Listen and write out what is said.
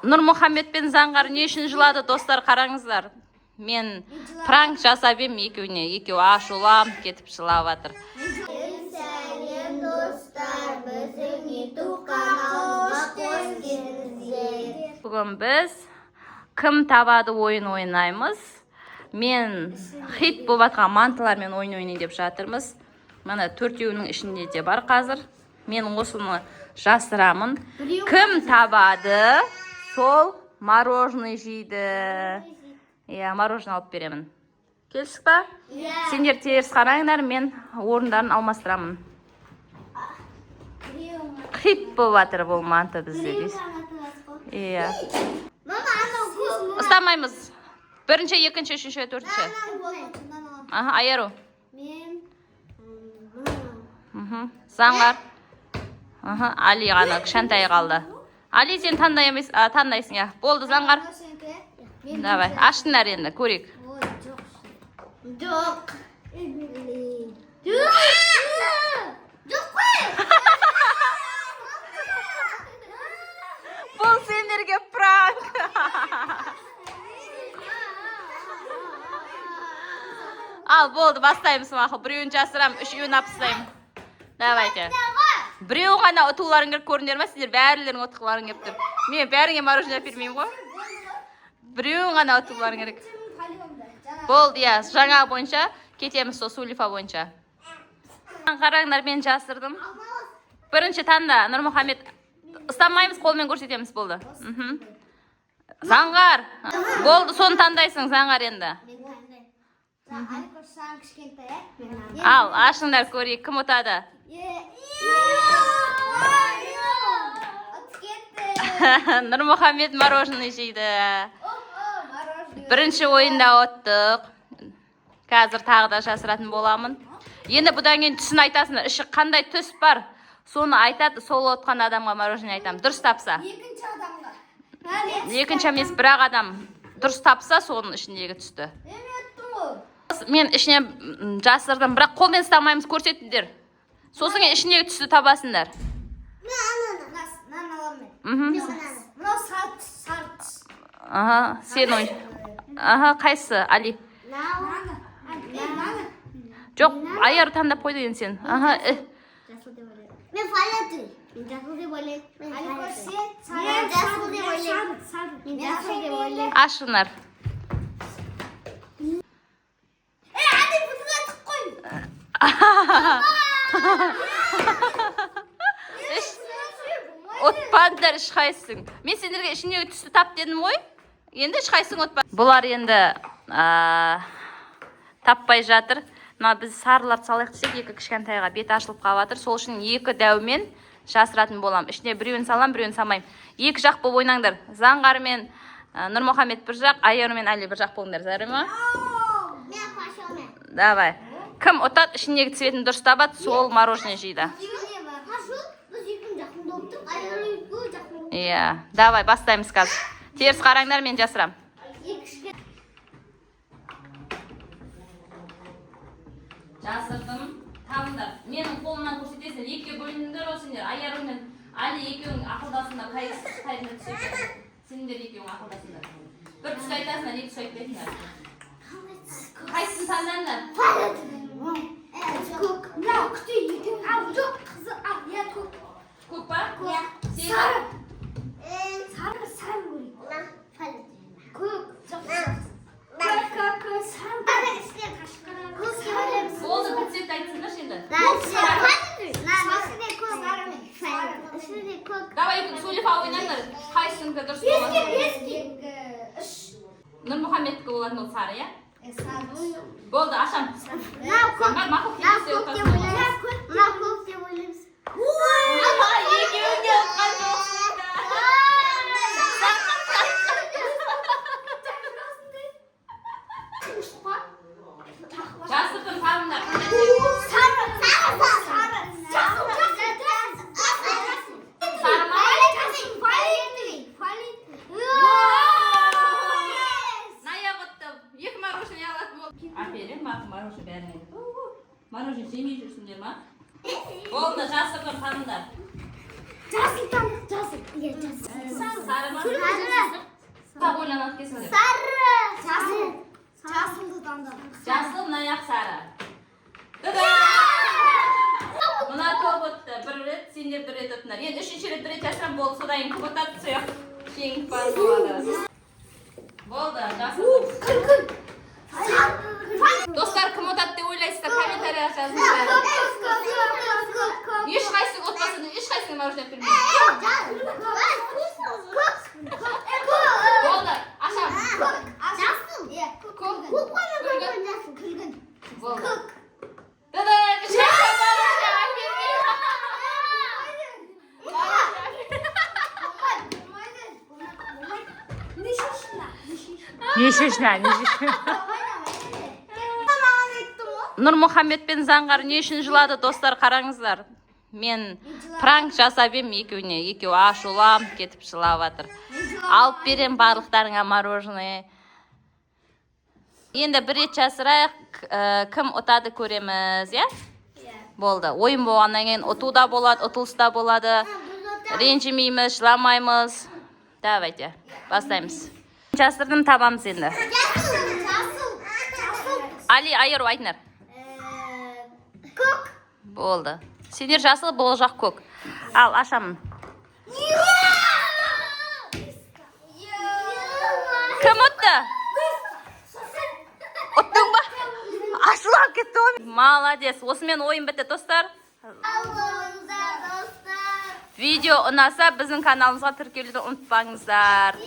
Нұрмұхаммед пен Заңғар не үшін жылады, достар, қараңыздар. Мен пранк жасап ем екеуіне, екеуі ашуланып кетіп жылап жатыр. Сәлем достар, біздің YouTube каналымызға қош келдіңіздер. Бүгін біз кім табады ойын ойнаймыз. Мен хит болып жатқан мантылармен ойын ойнайын деп жатырмыз. Мына төртеуінің ішінде де бар қазір. Мен осыны жасырамын. Кім табады, сол мороженое жейді. Мороженое алып беремін. Келістік па? Сендер теріс қараңдар, мен орындарын алмастырамын. Хит болып жатыр бұл манты бізде дейсіз. Ұстамаймыз. Бірінші, екінші, үшінші, төртінші. Айару. Заңғар. Али ғана кішкентай қалды. Али, сен таңдайсың, я. Болды, Заңғар. Давай, аштыңдар енді, көрейік. Жоқ. Жоқ қой. Бұл сендерге пранк. Ал, болды, бастаймыз мақыл. Біреуін жасырам, үшеуін апыстаймын. Давайте. Біреуін ғана ұтуларың керек көріндер ма? Сіздер бәрілерің ұтқыларың кеп тұр. Мен бәріңе мороженое бермеймін ғой. Біреуін ғана ұтуларың керек. Болды, я. Жаңа бойынша кетеміз сол Сулифа бойынша. Қараңдар, мен жасырдым. Бірінші таңда, Нұрмұхаммед. Ұстамаймыз, қолмен көрсетеміз, болды. Заңғар. Болды, соны таңдайсың, Заңғар енді. Ал, ашыңдар көрейік, кім ұтады? Нұрмұхаммед мороженое жейді. Бірінші ойында ұттық. Қазір тағы да жасыратын боламын. Енді бұдан кейін түсін айтасың, іші қандай түс бар? Соны айтады, сол отқан адамға мороженое айтам. Дұрыс тапса. Екінші адамға. Екінші емес, бірақ адам дұрыс тапса, соның ішіндегі түсті. Мен ішіне жасырдым, бірақ қолмен ұстамаймыз, көрсетіңдер. Сосын ішіндегі түсті табасыңдар. Мынау сарт. Сен ой. Қайсы, Али? Жоқ, Айару таңдап қойды енді сен. Мен файлатым. Мен жасыл деп ойлаймын. Мен жасыл деп ойлаймын. Мен жасыл деп ойлаймын. Ашыңдар. Әне бұтына тық қой. Отпадыңдар, ішқайсың. Мен сендерге ішіндегі түсті тап дедім ғой. Енді ішқайсың отпад. Бұлар енді таппай жатыр. Біз сарыларды салайық десек, екі кішкентайға бет ашылып қалып. Сол үшін екі дәумен жасыратын болам. Ішіне біреуін салам, біреуін салмайым. Екі жақ болып ойнаңдар. Заңғар мен Нұрмұхаммед бір жақ, Айару мен Али бір жақ болыңдар. Зәрі ма? Давай. Кім ұтады, ішіндегі цветін дұрыс табады, сол мороженое жейді. Давай, бастаймыз қазір. Теріс қараңдар, мен жасырам. Жасырдым, табыңдар. Менің қолымнан көрсетесің, екіге бөліндіңдер ол сендер. Айару мен Али екеуің ақылдасыңдар, қайсысына түседі. Сендер екеуің ақылдасыңдар. Бір түсті айтасыңдар, екі түсті айтпайтыңдар. Қайсысын таңдаңдар? Көк. Мынау күшті екеуің. Жоқ, қызы. Көк. Көк па? Сары. Сары көрейік. Көк. Болды, бір цвет айтсыңдар енді. Давай, Сулифа ойнаңдар. Қайсыңды дұрыс болады? Нұрмұхаммедке олардың ол сары, я? Болды, ашам. Заңғар мақыл келесі отасың. Мынау көк деп ойлаймыз. Екеуін де ұтқан жоқсыңдар. Жасырдым, табыңдар. Сары ма? Ная құттым. Екі мороженое алатын болды. Аперин, мороженое бәріне. Мороженое жемей жүрсіңдер ма? Болды, жасырдым, табыңдар. Жасыл. Сары ма? дейсіңдер? Сары. Жасылды таңдадым. Жасыл, мына аяқ сары. Мына топ өтті. Бір рет, сендер бір рет өттіңдер. Енді үшінші рет бір рет жасырам болды. Содан кейін кім өтеді, сояқ жеңімпаз болады. Болды, жасыл. Достар, кім өтеді деп ойлайсыздар? Комментарияға жазыңыздар. Ешқайсысы отбасында ешқайсысына мороженое бермейді. Болды, ашам. Болды. Дада, ешқайсына мороженое бермейді. Не шешна, не шешна. Нұрмұхаммед пен Заңғар не үшін жылады, достар, қараңыздар. Мен пранк жасап ем екеуіне. Екеуі ашулам, кетіп жылап жатыр. Алып берем барлықтарыңа мороженое. Енді бір рет жасырайық, кім ұтады көреміз, я? Болды. Ойын болғаннан кейін ұту да болады, ұтылыс та болады. Ренжімейміз, жыламаймыз. Давайте, бастаймыз. Жасырдым, табамыз енді. Али, айыру айтынар. Көк. Болды. Сендер жасыл, бұл жақ көк. Ал, ашамын. Кім ұтты? Ұттың ба? Ашылап кетті ғой. Молодец. Осымен ойын бітті, достар. Видео ұнаса, біздің каналымызға тіркелуді ұмытпаңыздар.